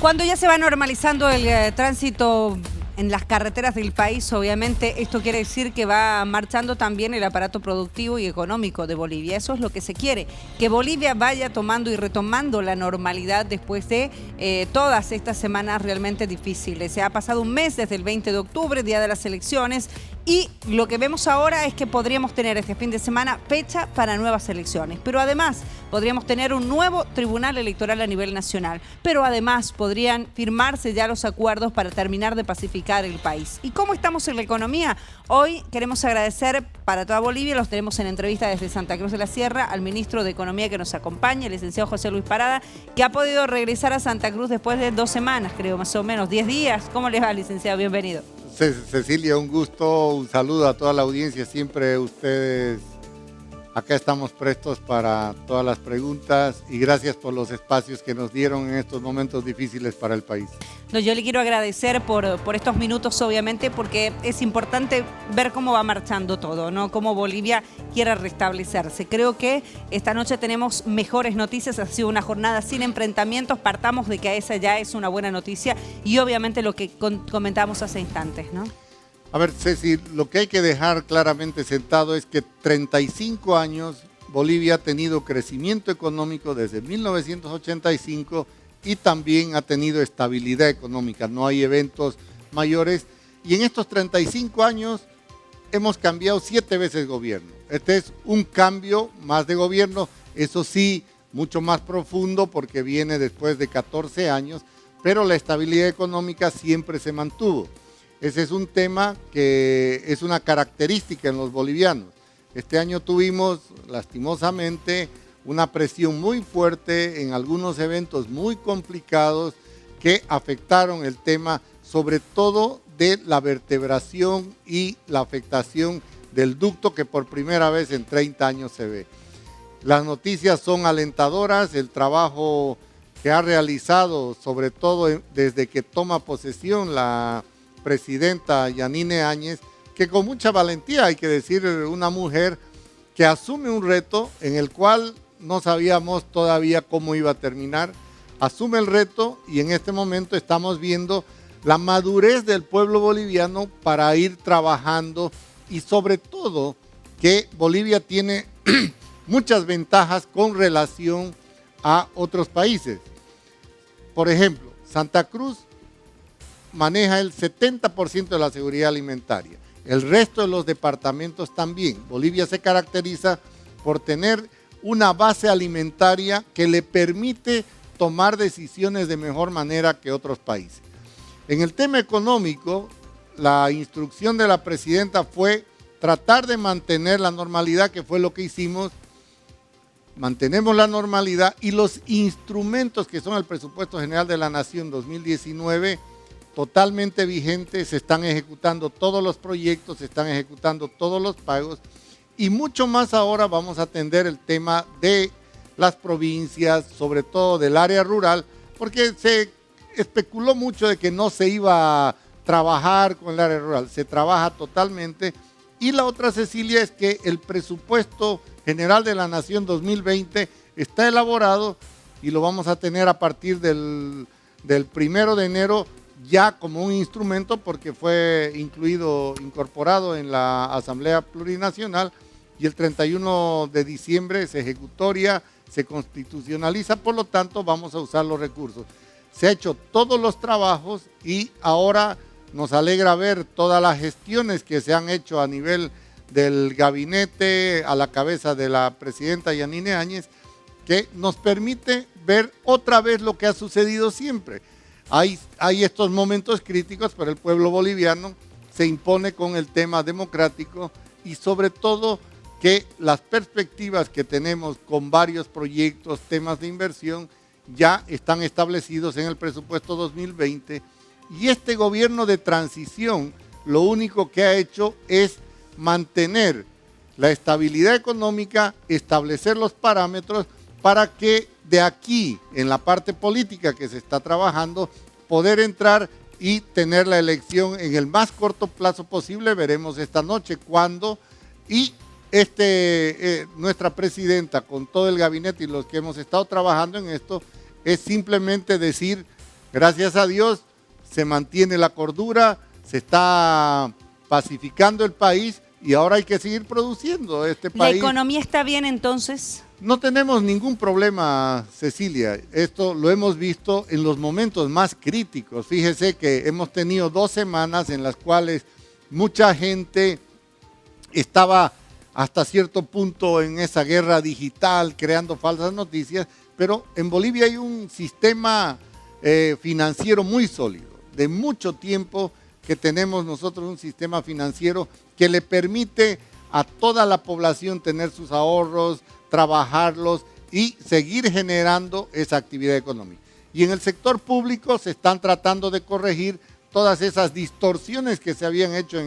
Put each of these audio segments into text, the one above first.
Cuando ya se va normalizando el tránsito en las carreteras del país, obviamente esto quiere decir que va marchando también el aparato productivo y económico de Bolivia. Eso es lo que se quiere, que Bolivia vaya tomando y retomando la normalidad después de todas estas semanas realmente difíciles. Se ha pasado un mes desde el 20 de octubre, día de las elecciones, y lo que vemos ahora es que podríamos tener este fin de semana fecha para nuevas elecciones. Pero además podríamos tener un nuevo tribunal electoral a nivel nacional. Pero además podrían firmarse ya los acuerdos para terminar de pacificar el país. ¿Y cómo estamos en la economía? Hoy queremos agradecer para toda Bolivia, los tenemos en entrevista desde Santa Cruz de la Sierra, al ministro de Economía que nos acompaña, el licenciado José Luis Parada, que ha podido regresar a Santa Cruz después de 2 semanas, creo, más o menos, 10 días. ¿Cómo les va, licenciado? Bienvenido. Cecilia, un gusto, un saludo a toda la audiencia, siempre ustedes, acá estamos prestos para todas las preguntas y gracias por los espacios que nos dieron en estos momentos difíciles para el país. No, yo le quiero agradecer por estos minutos, obviamente, porque es importante ver cómo va marchando todo, ¿no? Cómo Bolivia quiere restablecerse. Creo que esta noche tenemos mejores noticias, ha sido una jornada sin enfrentamientos, partamos de que esa ya es una buena noticia y obviamente lo que comentábamos hace instantes, ¿no? A ver, Ceci, lo que hay que dejar claramente sentado es que 35 años Bolivia ha tenido crecimiento económico desde 1985 y también ha tenido estabilidad económica, no hay eventos mayores. Y en estos 35 años hemos cambiado 7 veces gobierno. Este es un cambio más de gobierno, eso sí, mucho más profundo porque viene después de 14 años, pero la estabilidad económica siempre se mantuvo. Ese es un tema que es una característica en los bolivianos. Este año tuvimos, lastimosamente, una presión muy fuerte en algunos eventos muy complicados que afectaron el tema, sobre todo de la vertebración y la afectación del ducto que por primera vez en 30 años se ve. Las noticias son alentadoras, el trabajo que ha realizado, sobre todo desde que toma posesión la presidenta Yanine Áñez, que con mucha valentía, hay que decir, una mujer que asume un reto en el cual no sabíamos todavía cómo iba a terminar, asume el reto y en este momento estamos viendo la madurez del pueblo boliviano para ir trabajando y sobre todo que Bolivia tiene muchas ventajas con relación a otros países. Por ejemplo, Santa Cruz maneja el 70% de la seguridad alimentaria. El resto de los departamentos también. Bolivia se caracteriza por tener una base alimentaria que le permite tomar decisiones de mejor manera que otros países. En el tema económico, la instrucción de la presidenta fue tratar de mantener la normalidad, que fue lo que hicimos. Mantenemos la normalidad y los instrumentos que son el Presupuesto General de la Nación 2019 totalmente vigentes, se están ejecutando todos los proyectos, se están ejecutando todos los pagos y mucho más ahora vamos a atender el tema de las provincias, sobre todo del área rural, porque se especuló mucho de que no se iba a trabajar con el área rural, se trabaja totalmente. Y la otra, Cecilia, es que el Presupuesto General de la Nación 2020 está elaborado y lo vamos a tener a partir del 1 de enero ya como un instrumento porque fue incorporado en la Asamblea Plurinacional y el 31 de diciembre se ejecutoria, se constitucionaliza, por lo tanto vamos a usar los recursos. Se han hecho todos los trabajos y ahora nos alegra ver todas las gestiones que se han hecho a nivel del gabinete a la cabeza de la presidenta Yanine Áñez, que nos permite ver otra vez lo que ha sucedido siempre. Hay estos momentos críticos, pero el pueblo boliviano se impone con el tema democrático y sobre todo que las perspectivas que tenemos con varios proyectos, temas de inversión, ya están establecidos en el presupuesto 2020 y este gobierno de transición lo único que ha hecho es mantener la estabilidad económica, establecer los parámetros para que de aquí, en la parte política que se está trabajando, poder entrar y tener la elección en el más corto plazo posible. Veremos esta noche cuándo. Y nuestra presidenta, con todo el gabinete y los que hemos estado trabajando en esto, es simplemente decir Gracias a Dios se mantiene la cordura, se está pacificando el país y ahora hay que seguir produciendo este país. ¿La economía está bien entonces? No tenemos ningún problema, Cecilia. Esto lo hemos visto en los momentos más críticos. Fíjese que hemos tenido 2 semanas en las cuales mucha gente estaba hasta cierto punto en esa guerra digital, creando falsas noticias, pero en Bolivia hay un sistema financiero muy sólido. De mucho tiempo que tenemos nosotros un sistema financiero que le permite a toda la población tener sus ahorros, trabajarlos y seguir generando esa actividad económica. Y en el sector público se están tratando de corregir todas esas distorsiones que se habían hecho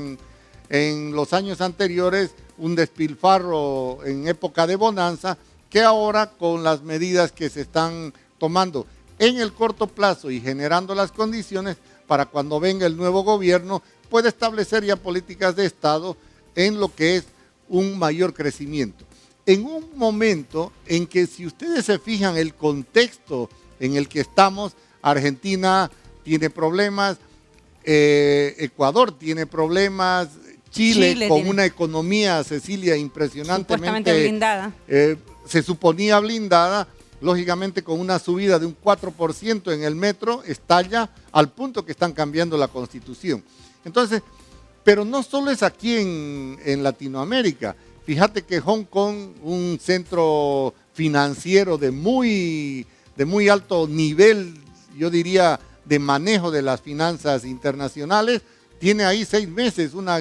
en los años anteriores, un despilfarro en época de bonanza, que ahora con las medidas que se están tomando en el corto plazo y generando las condiciones para cuando venga el nuevo gobierno, pueda establecer ya políticas de Estado en lo que es un mayor crecimiento. En un momento en que, si ustedes se fijan el contexto en el que estamos, Argentina tiene problemas, Ecuador tiene problemas, Chile con una economía, Cecilia, impresionantemente supuestamente blindada. Se suponía blindada, lógicamente con una subida de un 4% en el metro, estalla al punto que están cambiando la Constitución. Entonces, pero no solo es aquí en Latinoamérica. Fíjate que Hong Kong, un centro financiero de muy alto nivel, yo diría, de manejo de las finanzas internacionales, tiene ahí 6 meses una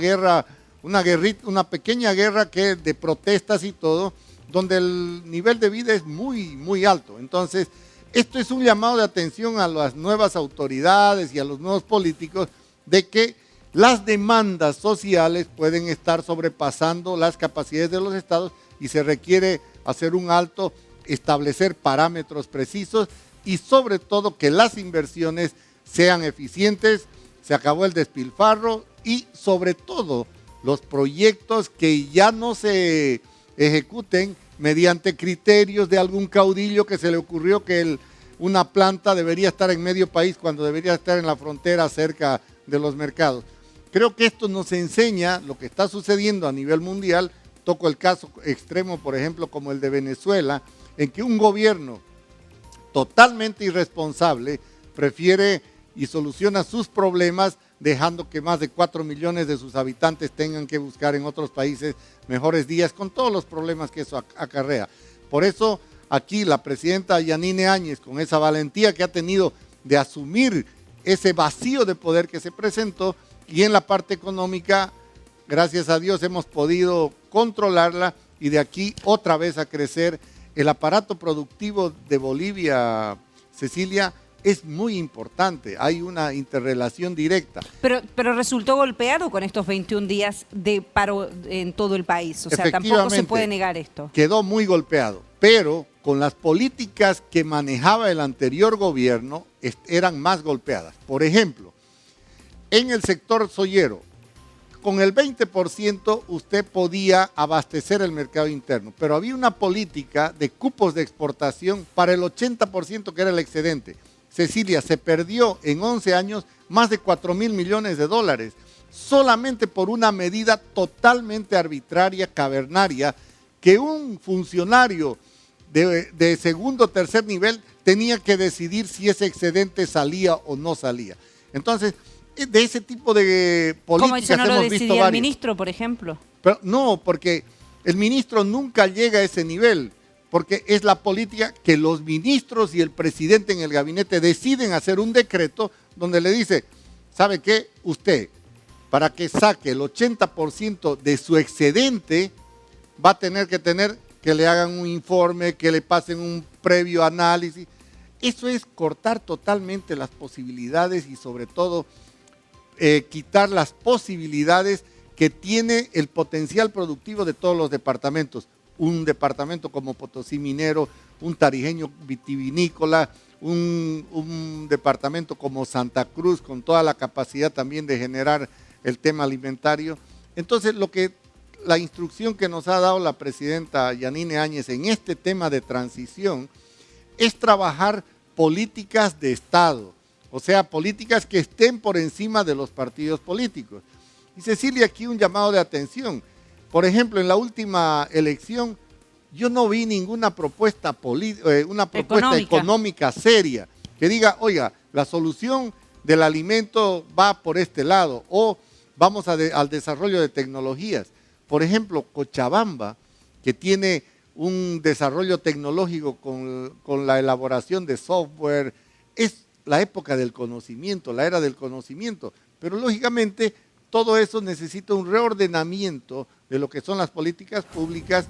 pequeña guerra de protestas y todo, donde el nivel de vida es muy alto. Entonces, esto es un llamado de atención a las nuevas autoridades y a los nuevos políticos de que las demandas sociales pueden estar sobrepasando las capacidades de los estados y se requiere hacer un alto, establecer parámetros precisos y sobre todo que las inversiones sean eficientes, se acabó el despilfarro y sobre todo los proyectos que ya no se ejecuten mediante criterios de algún caudillo que se le ocurrió que una planta debería estar en medio país cuando debería estar en la frontera cerca de los mercados. Creo que esto nos enseña lo que está sucediendo a nivel mundial. Toco el caso extremo, por ejemplo, como el de Venezuela, en que un gobierno totalmente irresponsable prefiere y soluciona sus problemas dejando que más de 4 millones de sus habitantes tengan que buscar en otros países mejores días con todos los problemas que eso acarrea. Por eso aquí la presidenta Yanine Áñez, con esa valentía que ha tenido de asumir ese vacío de poder que se presentó, y en la parte económica, gracias a Dios, hemos podido controlarla y de aquí otra vez a crecer. El aparato productivo de Bolivia, Cecilia, es muy importante, hay una interrelación directa. Pero resultó golpeado con estos 21 días de paro en todo el país, o sea, tampoco se puede negar esto. Quedó muy golpeado, pero con las políticas que manejaba el anterior gobierno eran más golpeadas. Por ejemplo, en el sector soyero, con el 20% usted podía abastecer el mercado interno, pero había una política de cupos de exportación para el 80% que era el excedente. Cecilia, se perdió en 11 años más de 4.000 millones de dólares, solamente por una medida totalmente arbitraria, cavernaria, que un funcionario de segundo o tercer nivel tenía que decidir si ese excedente salía o no salía. Entonces, de ese tipo de políticas ¿cómo eso no lo decidía el ministro, por ejemplo? Pero no, porque el ministro nunca llega a ese nivel, porque es la política que los ministros y el presidente en el gabinete deciden hacer un decreto donde le dice, ¿sabe qué? Usted, para que saque el 80% de su excedente, va a tener que le hagan un informe, que le pasen un previo análisis. Eso es cortar totalmente las posibilidades y sobre todo quitar las posibilidades que tiene el potencial productivo de todos los departamentos. Un departamento como Potosí Minero, un Tarijeño Vitivinícola, un departamento como Santa Cruz, con toda la capacidad también de generar el tema alimentario. Entonces, la instrucción que nos ha dado la presidenta Yanine Áñez en este tema de transición es trabajar políticas de Estado, O sea, políticas que estén por encima de los partidos políticos. Y Cecilia, aquí un llamado de atención. Por ejemplo, en la última elección, yo no vi ninguna propuesta, económica seria que diga, oiga, la solución del alimento va por este lado o vamos al desarrollo de tecnologías. Por ejemplo, Cochabamba, que tiene un desarrollo tecnológico con la elaboración de software, es la época del conocimiento, la era del conocimiento, pero lógicamente todo eso necesita un reordenamiento de lo que son las políticas públicas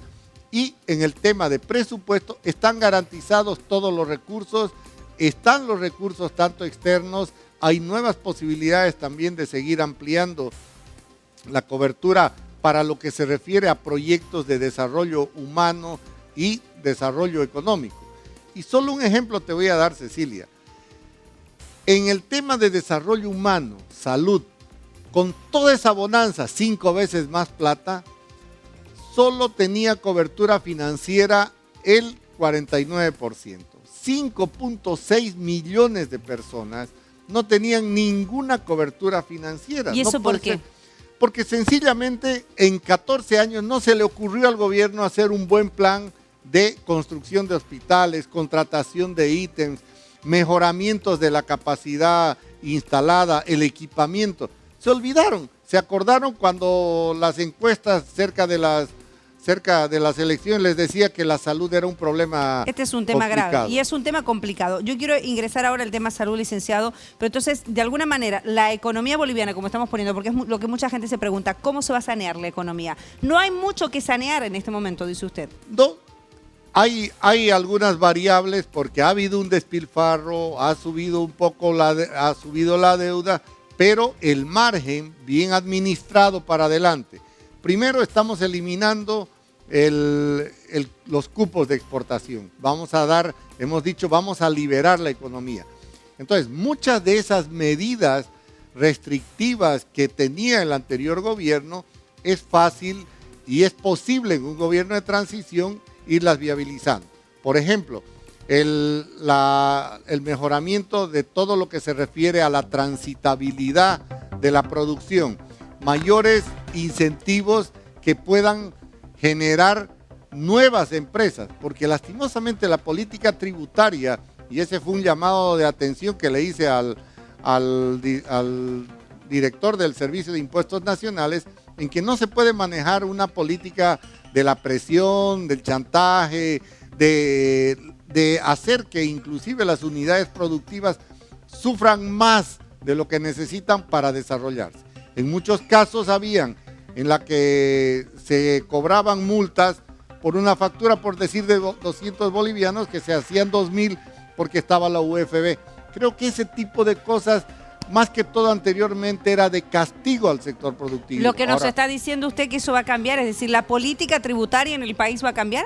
y en el tema de presupuesto están garantizados todos los recursos, están los recursos tanto externos, hay nuevas posibilidades también de seguir ampliando la cobertura para lo que se refiere a proyectos de desarrollo humano y desarrollo económico. Y solo un ejemplo te voy a dar, Cecilia. En el tema de desarrollo humano, salud, con toda esa bonanza, 5 veces más plata, solo tenía cobertura financiera el 49%. 5.6 millones de personas no tenían ninguna cobertura financiera. ¿Y eso por qué? Porque sencillamente en 14 años no se le ocurrió al gobierno hacer un buen plan de construcción de hospitales, contratación de ítems, mejoramientos de la capacidad instalada, el equipamiento. Se olvidaron, se acordaron cuando las encuestas cerca de las elecciones les decía que la salud era un problema Este es un tema complicado. grave y es un tema complicado. Yo quiero ingresar ahora al tema salud, licenciado, pero entonces, de alguna manera, la economía boliviana, como estamos poniendo, porque es lo que mucha gente se pregunta, ¿cómo se va a sanear la economía? No hay mucho que sanear en este momento, dice usted. No, hay algunas variables porque ha habido un despilfarro, ha subido un poco ha subido la deuda, pero el margen bien administrado para adelante. Primero estamos eliminando los cupos de exportación. Hemos dicho, vamos a liberar la economía. Entonces, muchas de esas medidas restrictivas que tenía el anterior gobierno, es fácil y es posible en un gobierno de transición irlas viabilizando. Por ejemplo, el mejoramiento de todo lo que se refiere a la transitabilidad de la producción, mayores incentivos que puedan generar nuevas empresas, porque lastimosamente la política tributaria, y ese fue un llamado de atención que le hice al director del Servicio de Impuestos Nacionales, en que no se puede manejar una política de la presión, del chantaje, de hacer que inclusive las unidades productivas sufran más de lo que necesitan para desarrollarse. En muchos casos habían en la que se cobraban multas por una factura, por decir, de 200 bolivianos, que se hacían 2.000 porque estaba la UFB. Creo que ese tipo de cosas, más que todo anteriormente, era de castigo al sector productivo. Lo que nos está diciendo usted que eso va a cambiar, es decir, ¿la política tributaria en el país va a cambiar?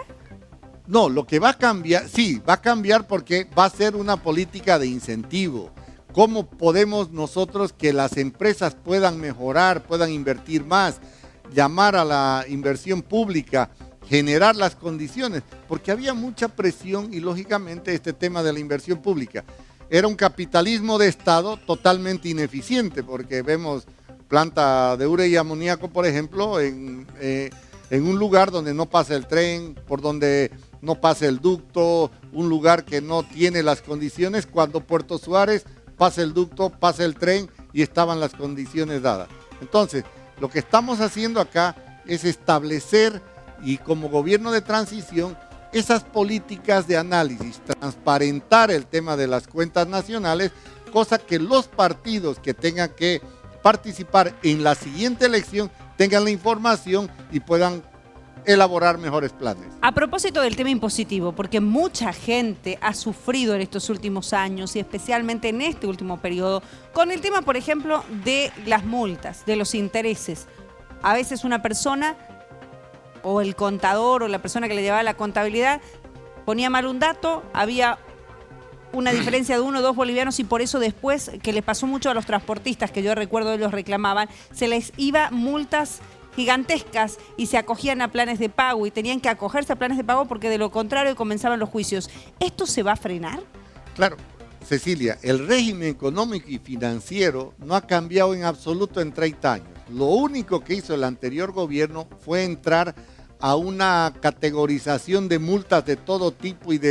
No, lo que va a cambiar, sí, va a cambiar porque va a ser una política de incentivo. ¿Cómo podemos nosotros que las empresas puedan mejorar, puedan invertir más, llamar a la inversión pública, generar las condiciones? Porque había mucha presión y lógicamente este tema de la inversión pública era un capitalismo de Estado totalmente ineficiente, porque vemos planta de urea y amoníaco, por ejemplo, en un lugar donde no pasa el tren, por donde no pasa el ducto, un lugar que no tiene las condiciones, cuando Puerto Suárez pasa el ducto, pasa el tren y estaban las condiciones dadas. Entonces, lo que estamos haciendo acá es establecer, y como gobierno de transición, esas políticas de análisis, transparentar el tema de las cuentas nacionales, cosa que los partidos que tengan que participar en la siguiente elección tengan la información y puedan elaborar mejores planes. A propósito del tema impositivo, porque mucha gente ha sufrido en estos últimos años y especialmente en este último periodo, con el tema, por ejemplo, de las multas, de los intereses. A veces una persona, o el contador, o la persona que le llevaba la contabilidad, ponía mal un dato, había una diferencia de 1 o 2 bolivianos y por eso después, que les pasó mucho a los transportistas, que yo recuerdo ellos reclamaban, se les iba multas gigantescas y se acogían a planes de pago y tenían que acogerse a planes de pago porque de lo contrario comenzaban los juicios. ¿Esto se va a frenar? Claro, Cecilia, el régimen económico y financiero no ha cambiado en absoluto en 30 años. Lo único que hizo el anterior gobierno fue entrar a una categorización de multas de todo tipo y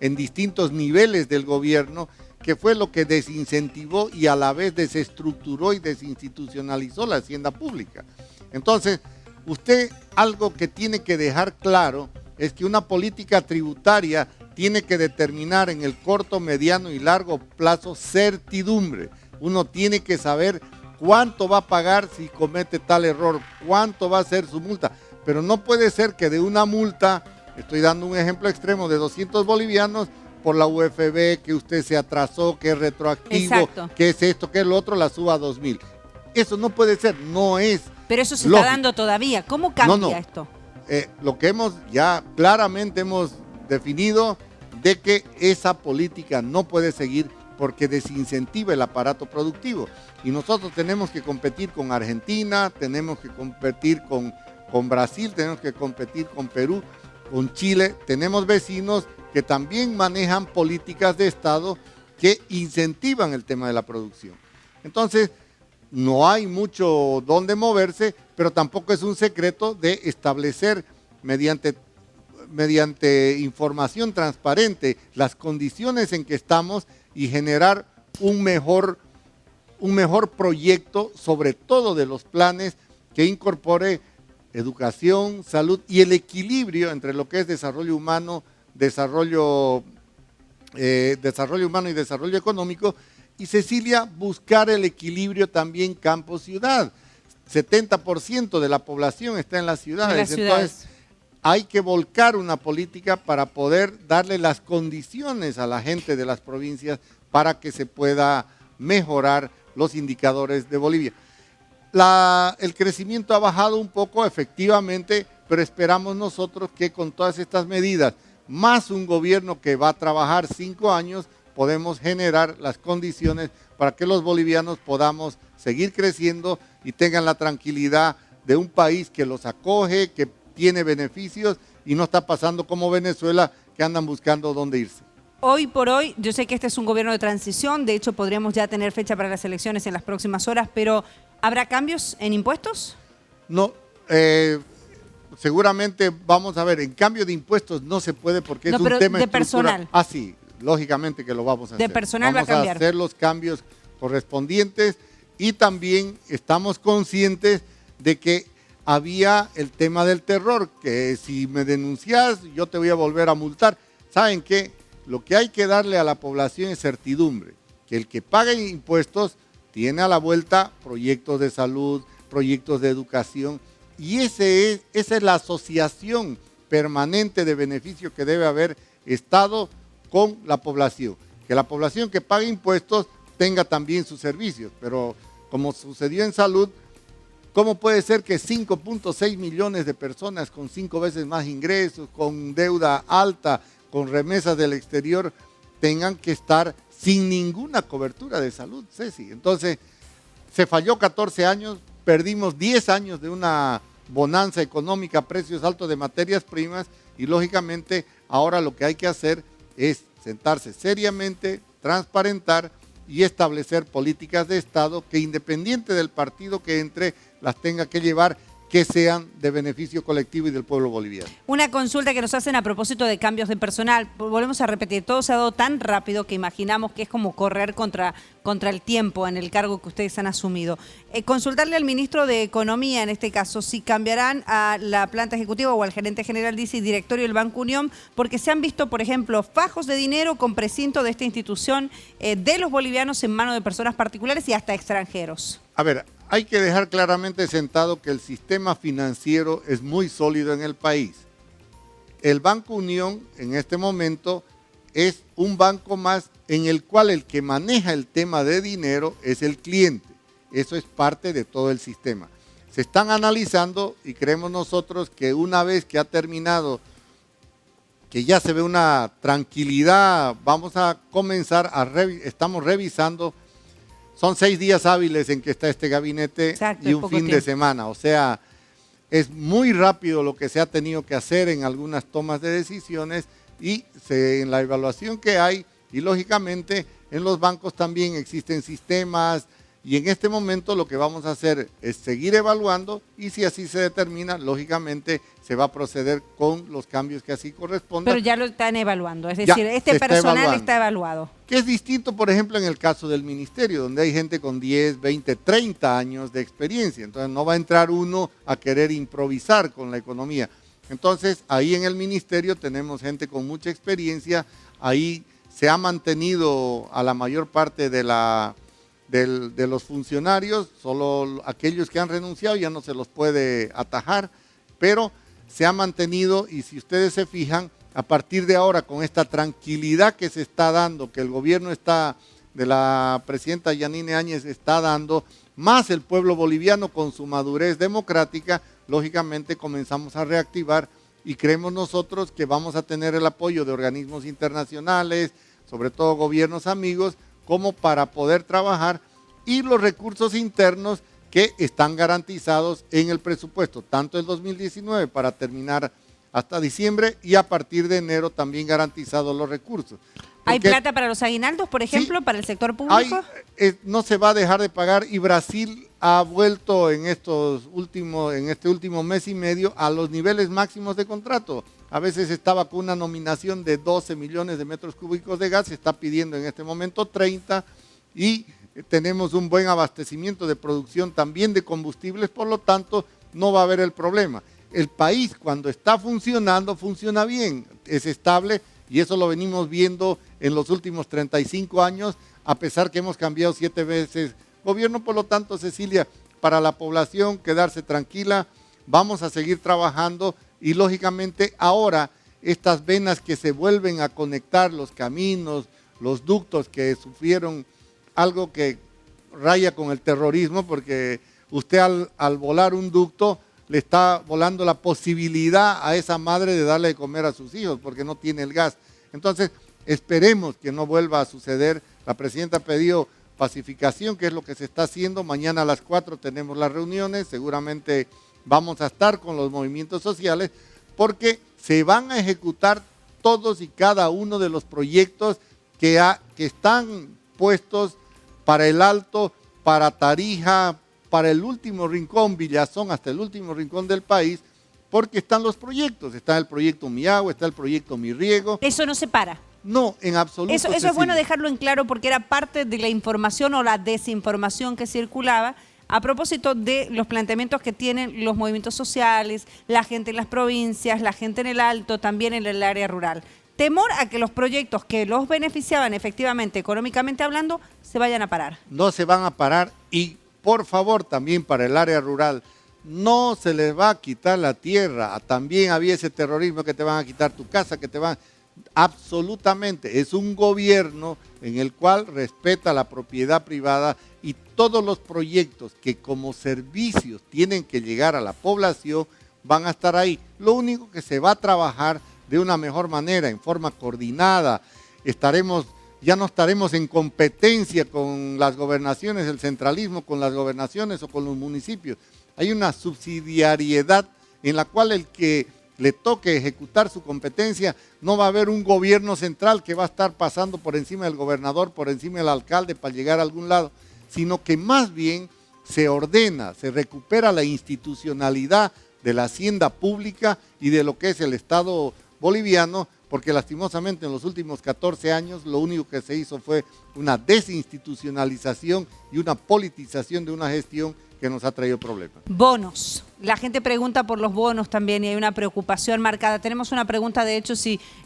en distintos niveles del gobierno, que fue lo que desincentivó y a la vez desestructuró y desinstitucionalizó la hacienda pública. Entonces, usted algo que tiene que dejar claro es que una política tributaria tiene que determinar en el corto, mediano y largo plazo certidumbre. Uno tiene que saber cuánto va a pagar si comete tal error, cuánto va a ser su multa. Pero no puede ser que de una multa, estoy dando un ejemplo extremo, de 200 bolivianos por la UFB, que usted se atrasó, que es retroactivo, exacto, que es esto, que es lo otro, la suba a 2.000. Eso no puede ser, no es. Pero eso se lógico. está dando todavía. ¿Cómo cambia esto? Lo que claramente hemos definido de que esa política no puede seguir porque desincentiva el aparato productivo. Y nosotros tenemos que competir con Argentina, tenemos que competir con Brasil, tenemos que competir con Perú, con Chile. Tenemos vecinos que también manejan políticas de Estado que incentivan el tema de la producción. Entonces, no hay mucho donde moverse, pero tampoco es un secreto de establecer mediante información transparente las condiciones en que estamos y generar un mejor proyecto, sobre todo de los planes que incorpore educación, salud y el equilibrio entre lo que es desarrollo humano, desarrollo humano y desarrollo económico. Y Cecilia, buscar el equilibrio también campo-ciudad. 70% de la población está en las ciudades. Entonces, hay que volcar una política para poder darle las condiciones a la gente de las provincias para que se pueda mejorar los indicadores de Bolivia. El crecimiento ha bajado un poco, efectivamente, pero esperamos nosotros que con todas estas medidas, más un gobierno que va a trabajar 5 años, podemos generar las condiciones para que los bolivianos podamos seguir creciendo y tengan la tranquilidad de un país que los acoge, que tiene beneficios y no está pasando como Venezuela, que andan buscando dónde irse. Hoy por hoy, yo sé que este es un gobierno de transición, de hecho podríamos ya tener fecha para las elecciones en las próximas horas, pero ¿habrá cambios en impuestos? No, seguramente vamos a ver, en cambio de impuestos no se puede porque es un tema de personal. Ah, sí, lógicamente que lo vamos a hacer. De personal vamos va a cambiar. Vamos a hacer los cambios correspondientes y también estamos conscientes de que había el tema del terror, que si me denuncias yo te voy a volver a multar. ¿Saben qué? Lo que hay que darle a la población es certidumbre, que el que paga impuestos tiene a la vuelta proyectos de salud, proyectos de educación, y esa es la asociación permanente de beneficio que debe haber Estado con la población. Que la población que paga impuestos tenga también sus servicios, pero como sucedió en salud, ¿cómo puede ser que 5.6 millones de personas con 5 veces más ingresos, con deuda alta, con remesas del exterior, tengan que estar sin ninguna cobertura de salud, Ceci? Entonces, se falló 14 años, perdimos 10 años de una bonanza económica, precios altos de materias primas, y lógicamente ahora lo que hay que hacer es sentarse seriamente, transparentar y establecer políticas de Estado que, independiente del partido que entre, las tenga que llevar, que sean de beneficio colectivo y del pueblo boliviano. Una consulta que nos hacen a propósito de cambios de personal. Volvemos a repetir, todo se ha dado tan rápido que imaginamos que es como correr contra el tiempo en el cargo que ustedes han asumido. Consultarle al ministro de Economía, en este caso, si cambiarán a la planta ejecutiva o al gerente general, dice, y directorio del Banco Unión, porque se han visto, por ejemplo, fajos de dinero con precinto de esta institución de los bolivianos en manos de personas particulares y hasta extranjeros. A ver, hay que dejar claramente sentado que el sistema financiero es muy sólido en el país. El Banco Unión en este momento es un banco más en el cual el que maneja el tema de dinero es el cliente. Eso es parte de todo el sistema. Se están analizando y creemos nosotros que una vez que ha terminado, que ya se ve una tranquilidad, vamos a comenzar estamos revisando. Son 6 días hábiles en que está este gabinete. Exacto, y un fin de semana. O sea, es muy rápido lo que se ha tenido que hacer en algunas tomas de decisiones y en la evaluación que hay, y lógicamente en los bancos también existen sistemas y en este momento lo que vamos a hacer es seguir evaluando y si así se determina, lógicamente se va a proceder con los cambios que así correspondan. Pero ya lo están evaluando, es Ya, decir, este se está personal evaluando. está evaluado. Que es distinto, por ejemplo, en el caso del ministerio, donde hay gente con 10, 20, 30 años de experiencia. Entonces no va a entrar uno a querer improvisar con la economía. Entonces ahí en el ministerio tenemos gente con mucha experiencia, ahí se ha mantenido a la mayor parte de los funcionarios, solo aquellos que han renunciado ya no se los puede atajar, pero se ha mantenido y si ustedes se fijan, a partir de ahora con esta tranquilidad que se está dando, que el gobierno de la presidenta Yanine Áñez está dando, más el pueblo boliviano con su madurez democrática, lógicamente comenzamos a reactivar y creemos nosotros que vamos a tener el apoyo de organismos internacionales, sobre todo gobiernos amigos, como para poder trabajar y los recursos internos que están garantizados en el presupuesto, tanto el 2019 para terminar hasta diciembre y a partir de enero también garantizados los recursos. ¿Hay Porque plata para los aguinaldos, por ejemplo, sí, para el sector público? no se va a dejar de pagar y Brasil ha vuelto en este último mes y medio a los niveles máximos de contrato. A veces estaba con una nominación de 12 millones de metros cúbicos de gas, se está pidiendo en este momento 30 y tenemos un buen abastecimiento de producción también de combustibles, por lo tanto no va a haber el problema. El país cuando está funcionando, funciona bien, es estable y eso lo venimos viendo en los últimos 35 años, a pesar que hemos cambiado 7 veces gobierno. Por lo tanto, Cecilia, para la población quedarse tranquila, vamos a seguir trabajando y lógicamente ahora estas venas que se vuelven a conectar, los caminos, los ductos que sufrieron algo que raya con el terrorismo, porque usted al volar un ducto le está volando la posibilidad a esa madre de darle de comer a sus hijos porque no tiene el gas. Entonces, esperemos que no vuelva a suceder. La presidenta pidió pacificación, que es lo que se está haciendo. Mañana a las 4 tenemos las reuniones, seguramente vamos a estar con los movimientos sociales porque se van a ejecutar todos y cada uno de los proyectos que están puestos para el Alto, para Tarija, para el último rincón, Villazón, hasta el último rincón del país, porque están los proyectos. Está el proyecto Mi Agua, está el proyecto Mi Riego. Eso no se para. No, en absoluto. Eso es bueno dejarlo en claro porque era parte de la información o la desinformación que circulaba a propósito de los planteamientos que tienen los movimientos sociales, la gente en las provincias, la gente en el Alto, también en el área rural. Temor a que los proyectos que los beneficiaban efectivamente, económicamente hablando, se vayan a parar. No se van a parar y por favor también para el área rural, no se les va a quitar la tierra. También había ese terrorismo que te van a quitar tu casa, que te van... Absolutamente, es un gobierno en el cual respeta la propiedad privada y todos los proyectos que como servicios tienen que llegar a la población van a estar ahí. Lo único que se va a trabajar de una mejor manera, en forma coordinada, ya no estaremos en competencia con las gobernaciones, el centralismo con las gobernaciones o con los municipios. Hay una subsidiariedad en la cual el que le toque ejecutar su competencia, no va a haber un gobierno central que va a estar pasando por encima del gobernador, por encima del alcalde para llegar a algún lado, sino que más bien se ordena, se recupera la institucionalidad de la hacienda pública y de lo que es el Estado boliviano, porque lastimosamente en los últimos 14 años lo único que se hizo fue una desinstitucionalización y una politización de una gestión que nos ha traído problemas. Bonos. La gente pregunta por los bonos también y hay una preocupación marcada. Tenemos una pregunta, de hecho,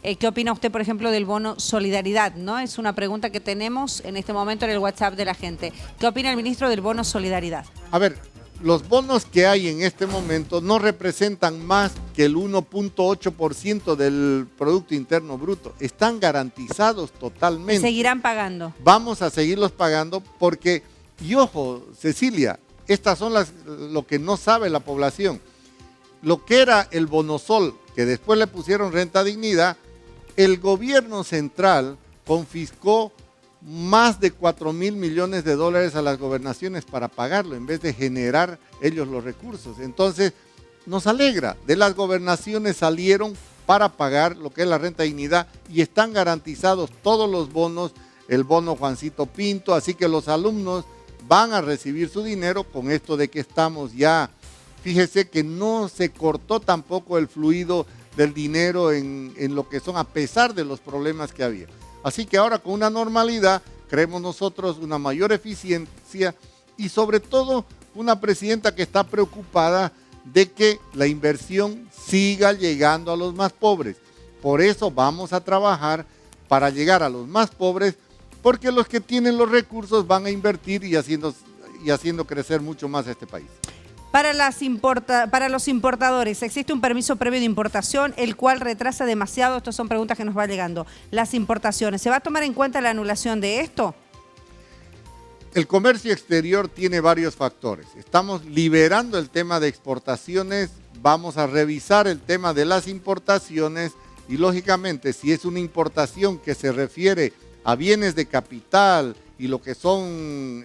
¿qué opina usted, por ejemplo, del bono Solidaridad? ¿No? Es una pregunta que tenemos en este momento en el WhatsApp de la gente. ¿Qué opina el ministro del bono Solidaridad? A ver, los bonos que hay en este momento no representan más que el 1.8% del Producto Interno Bruto. Están garantizados totalmente. ¿Seguirán pagando? Vamos a seguirlos pagando porque, y ojo, Cecilia, estas son lo que no sabe la población. Lo que era el Bonosol, que después le pusieron renta dignidad, el gobierno central confiscó más de 4.000 millones de dólares a las gobernaciones para pagarlo, en vez de generar ellos los recursos. Entonces, nos alegra, de las gobernaciones salieron para pagar lo que es la renta dignidad y están garantizados todos los bonos el bono Juancito Pinto, así que los alumnos van a recibir su dinero con esto de que estamos ya. Fíjese que no se cortó tampoco el fluido del dinero en lo que son, a pesar de los problemas que había. Así que ahora con una normalidad, creemos nosotros una mayor eficiencia y sobre todo una presidenta que está preocupada de que la inversión siga llegando a los más pobres. Por eso vamos a trabajar para llegar a los más pobres, porque los que tienen los recursos van a invertir y haciendo crecer mucho más a este país. Para los importadores, ¿existe un permiso previo de importación, el cual retrasa demasiado? Estas son preguntas que nos van llegando. Las importaciones, ¿se va a tomar en cuenta la anulación de esto? El comercio exterior tiene varios factores. Estamos liberando el tema de exportaciones, vamos a revisar el tema de las importaciones y lógicamente si es una importación que se refiere a bienes de capital y lo que son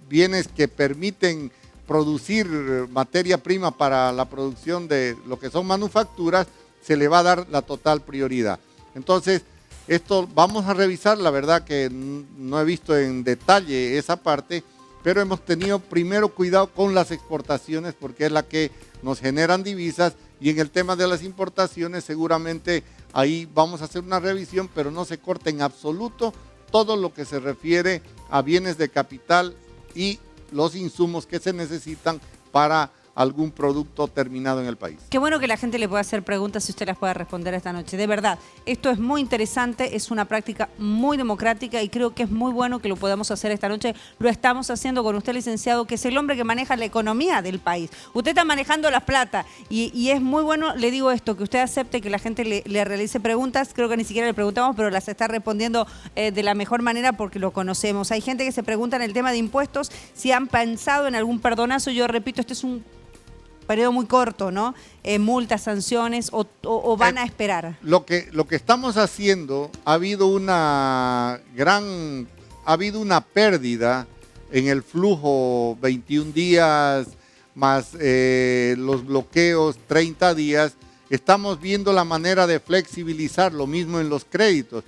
bienes que permiten producir materia prima para la producción de lo que son manufacturas, se le va a dar la total prioridad. Entonces, esto vamos a revisar, la verdad que no he visto en detalle esa parte, pero hemos tenido primero cuidado con las exportaciones porque es la que nos generan divisas y en el tema de las importaciones seguramente ahí vamos a hacer una revisión, pero no se corta en absoluto todo lo que se refiere a bienes de capital y los insumos que se necesitan para algún producto terminado en el país. Qué bueno que la gente le pueda hacer preguntas y usted las pueda responder esta noche. De verdad, esto es muy interesante, es una práctica muy democrática y creo que es muy bueno que lo podamos hacer esta noche. Lo estamos haciendo con usted, licenciado, que es el hombre que maneja la economía del país. Usted está manejando la plata y es muy bueno, le digo esto, que usted acepte que la gente le realice preguntas. Creo que ni siquiera le preguntamos, pero las está respondiendo de la mejor manera porque lo conocemos. Hay gente que se pregunta en el tema de impuestos si han pensado en algún perdonazo. Yo repito, este es un periodo muy corto, ¿no? Multas, sanciones o van a esperar. Lo que estamos haciendo, ha habido una pérdida en el flujo 21 días más los bloqueos 30 días. Estamos viendo la manera de flexibilizar, lo mismo en los créditos.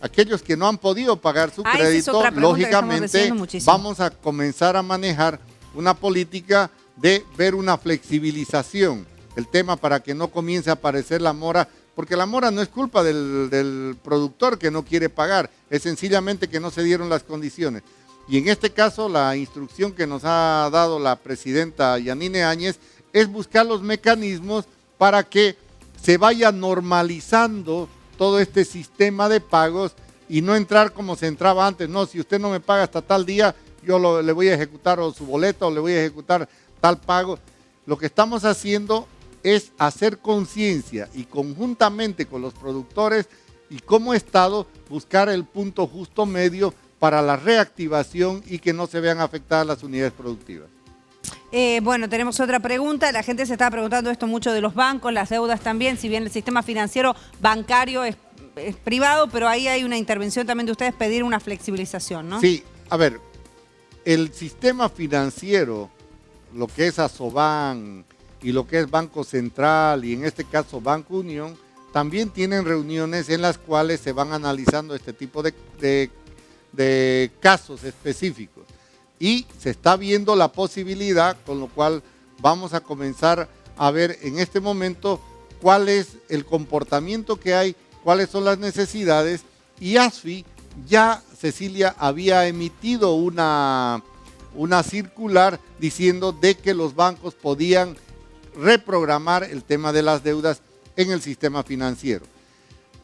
Aquellos que no han podido pagar su crédito, lógicamente vamos a comenzar a manejar una política de ver una flexibilización, el tema para que no comience a aparecer la mora, porque la mora no es culpa del productor que no quiere pagar, es sencillamente que no se dieron las condiciones. Y en este caso la instrucción que nos ha dado la presidenta Yanine Áñez es buscar los mecanismos para que se vaya normalizando todo este sistema de pagos y no entrar como se entraba antes. No, si usted no me paga hasta tal día, yo le voy a ejecutar o su boleto o le voy a ejecutar tal pago. Lo que estamos haciendo es hacer conciencia y conjuntamente con los productores y como Estado buscar el punto justo medio para la reactivación y que no se vean afectadas las unidades productivas. Bueno, tenemos otra pregunta. La gente se está preguntando esto mucho de los bancos, las deudas también, si bien el sistema financiero bancario es privado, pero ahí hay una intervención también de ustedes, pedir una flexibilización, ¿no? Sí, a ver, el sistema financiero, lo que es Asoban y lo que es Banco Central y en este caso Banco Unión, también tienen reuniones en las cuales se van analizando este tipo de casos específicos. Y se está viendo la posibilidad, con lo cual vamos a comenzar a ver en este momento cuál es el comportamiento que hay, cuáles son las necesidades. Y ASFI ya, Cecilia, había emitido una circular diciendo de que los bancos podían reprogramar el tema de las deudas en el sistema financiero.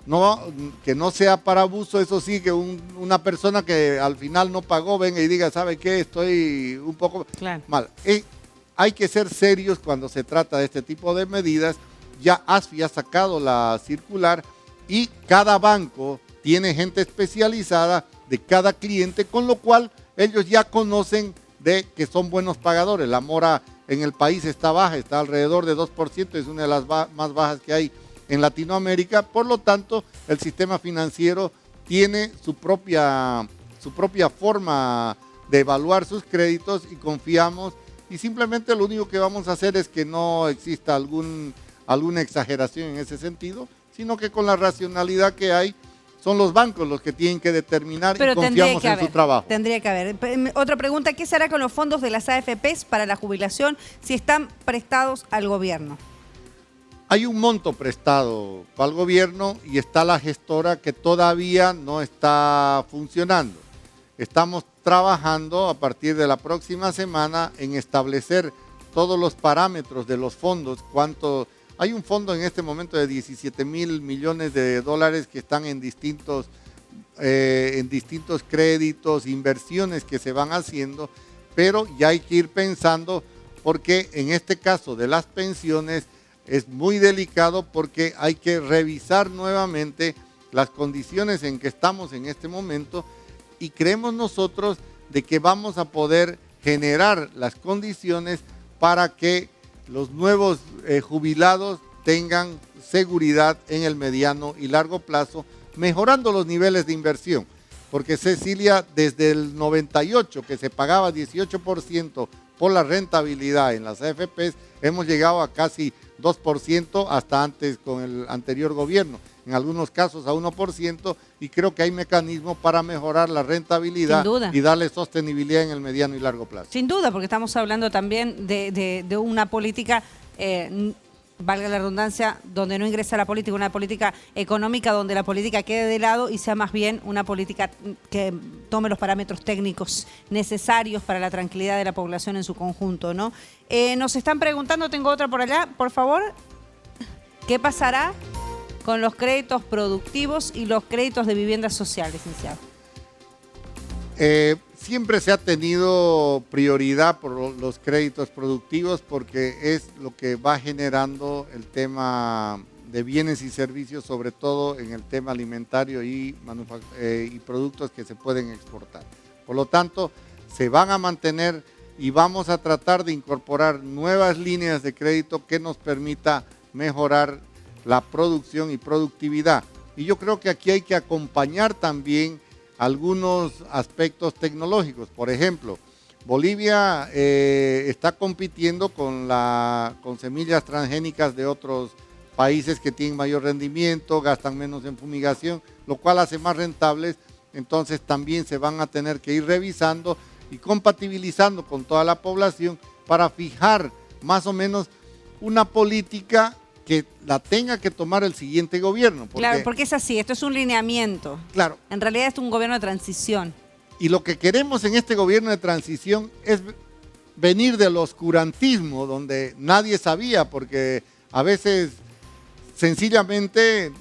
No, que no sea para abuso, eso sí, que una persona que al final no pagó venga y diga, ¿sabe qué? Estoy un poco mal. Hay que ser serios cuando se trata de este tipo de medidas. Ya ASFI ha sacado la circular y cada banco tiene gente especializada de cada cliente, con lo cual ellos ya conocen de que son buenos pagadores. La mora en el país está baja, está alrededor de 2%, es una de las más bajas que hay en Latinoamérica. Por lo tanto, el sistema financiero tiene su propia forma de evaluar sus créditos y confiamos. Y simplemente lo único que vamos a hacer es que no exista alguna exageración en ese sentido, sino que con la racionalidad que hay son los bancos los que tienen que determinar Pero y confiamos en su trabajo. Tendría que haber. Otra pregunta, ¿qué se hará con los fondos de las AFPs para la jubilación si están prestados al gobierno? Hay un monto prestado al gobierno y está la gestora que todavía no está funcionando. Estamos trabajando a partir de la próxima semana en establecer todos los parámetros de los fondos. Hay un fondo en este momento de 17,000 millones de dólares que están en distintos créditos, inversiones que se van haciendo, pero ya hay que ir pensando porque en este caso de las pensiones es muy delicado porque hay que revisar nuevamente las condiciones en que estamos en este momento y creemos nosotros de que vamos a poder generar las condiciones para que los nuevos jubilados tengan seguridad en el mediano y largo plazo, mejorando los niveles de inversión. Porque Cecilia, desde el 98, que se pagaba 18% por la rentabilidad en las AFPs, hemos llegado a casi 2% hasta antes con el anterior gobierno, en algunos casos a 1%, y creo que hay mecanismos para mejorar la rentabilidad y darle sostenibilidad en el mediano y largo plazo. Sin duda, porque estamos hablando también de una política, valga la redundancia, donde no ingresa la política, una política económica donde la política quede de lado y sea más bien una política que tome los parámetros técnicos necesarios para la tranquilidad de la población en su conjunto, ¿no? Nos están preguntando, tengo otra por allá, por favor, ¿qué pasará con los créditos productivos y los créditos de vivienda social, licenciado? Siempre se ha tenido prioridad por los créditos productivos porque es lo que va generando el tema de bienes y servicios, sobre todo en el tema alimentario y productos que se pueden exportar. Por lo tanto, se van a mantener y vamos a tratar de incorporar nuevas líneas de crédito que nos permita mejorar la producción y productividad. Y yo creo que aquí hay que acompañar también algunos aspectos tecnológicos. Por ejemplo, Bolivia está compitiendo con semillas transgénicas de otros países que tienen mayor rendimiento, gastan menos en fumigación, lo cual hace más rentables. Entonces también se van a tener que ir revisando y compatibilizando con toda la población para fijar más o menos una política que la tenga que tomar el siguiente gobierno. Claro, porque es así, esto es un lineamiento. Claro. En realidad es un gobierno de transición. Y lo que queremos en este gobierno de transición es venir del oscurantismo, donde nadie sabía, porque a veces sencillamente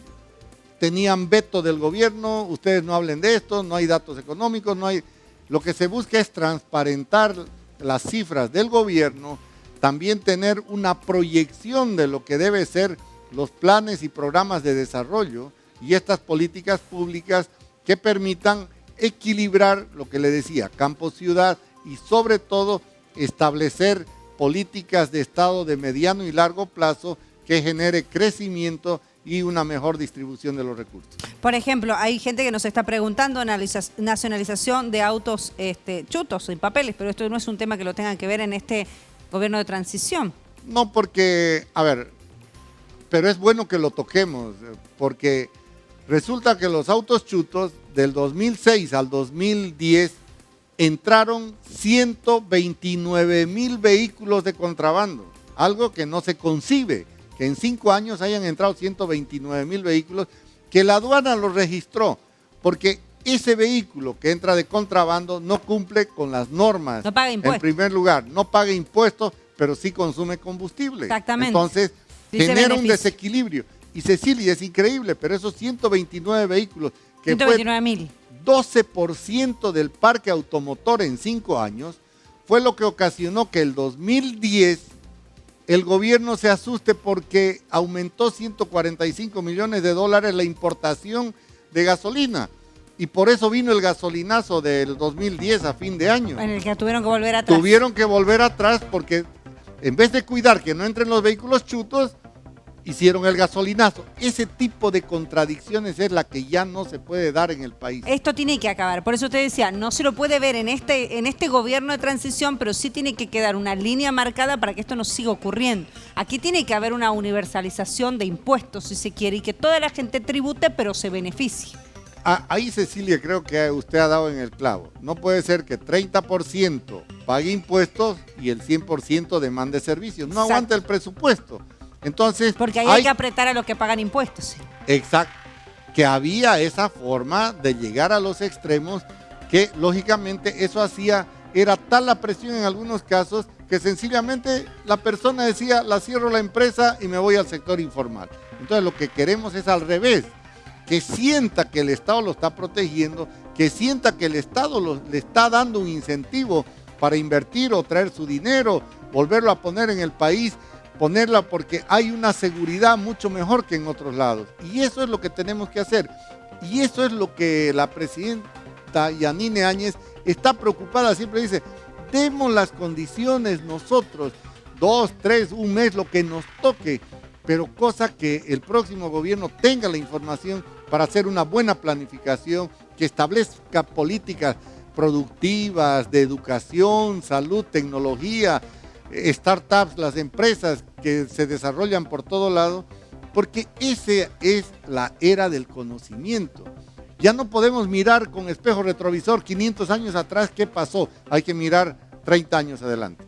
tenían veto del gobierno, ustedes no hablen de esto, no hay datos económicos, no hay... Lo que se busca es transparentar las cifras del gobierno, también tener una proyección de lo que debe ser los planes y programas de desarrollo y estas políticas públicas que permitan equilibrar lo que le decía, campo-ciudad y sobre todo establecer políticas de Estado de mediano y largo plazo que genere crecimiento y una mejor distribución de los recursos. Por ejemplo, hay gente que nos está preguntando nacionalización de autos chutos, sin papeles, pero esto no es un tema que lo tengan que ver en este gobierno de transición. No, porque, a ver, pero es bueno que lo toquemos, porque resulta que los autos chutos del 2006 al 2010 entraron 129,000 vehículos de contrabando, algo que no se concibe, que en 5 años hayan entrado 129,000 vehículos, que la aduana los registró, porque ese vehículo que entra de contrabando no cumple con las normas. No paga impuestos. En primer lugar, no paga impuestos, pero sí consume combustible. Exactamente. Entonces, Dice genera un beneficio. desequilibrio. Y Cecilia, es increíble, pero esos 129 vehículos, que 129,000. 12% del parque automotor en 5 años, fue lo que ocasionó que el 2010 el gobierno se asuste porque aumentó 145 millones de dólares la importación de gasolina. Y por eso vino el gasolinazo del 2010 a fin de año. En el que tuvieron que volver atrás. Tuvieron que volver atrás porque en vez de cuidar que no entren los vehículos chutos, hicieron el gasolinazo. Ese tipo de contradicciones es la que ya no se puede dar en el país. Esto tiene que acabar. Por eso usted decía, no se lo puede ver en este gobierno de transición, pero sí tiene que quedar una línea marcada para que esto no siga ocurriendo. Aquí tiene que haber una universalización de impuestos, si se quiere, y que toda la gente tribute, pero se beneficie. Ahí, Cecilia, creo que usted ha dado en el clavo. No puede ser que 30% pague impuestos y el 100% demande servicios. No Exacto. aguanta el presupuesto. Entonces, Porque ahí hay que apretar a los que pagan impuestos. Sí. exacto, que había esa forma de llegar a los extremos que lógicamente eso era tal la presión en algunos casos que sencillamente la persona decía, la cierro la empresa y me voy al sector informal. Entonces lo que queremos es al revés, que sienta que el Estado lo está protegiendo, que sienta que el Estado le está dando un incentivo para invertir o traer su dinero, volverlo a poner en el país, ponerla porque hay una seguridad mucho mejor que en otros lados. Y eso es lo que tenemos que hacer. Y eso es lo que la presidenta Yanine Áñez está preocupada. Siempre dice, demos las condiciones nosotros, 2, 3, un mes, lo que nos toque, pero cosa que el próximo gobierno tenga la información para hacer una buena planificación, que establezca políticas productivas, de educación, salud, tecnología, startups, las empresas que se desarrollan por todo lado, porque esa es la era del conocimiento. Ya no podemos mirar con espejo retrovisor 500 años atrás qué pasó, hay que mirar 30 años adelante.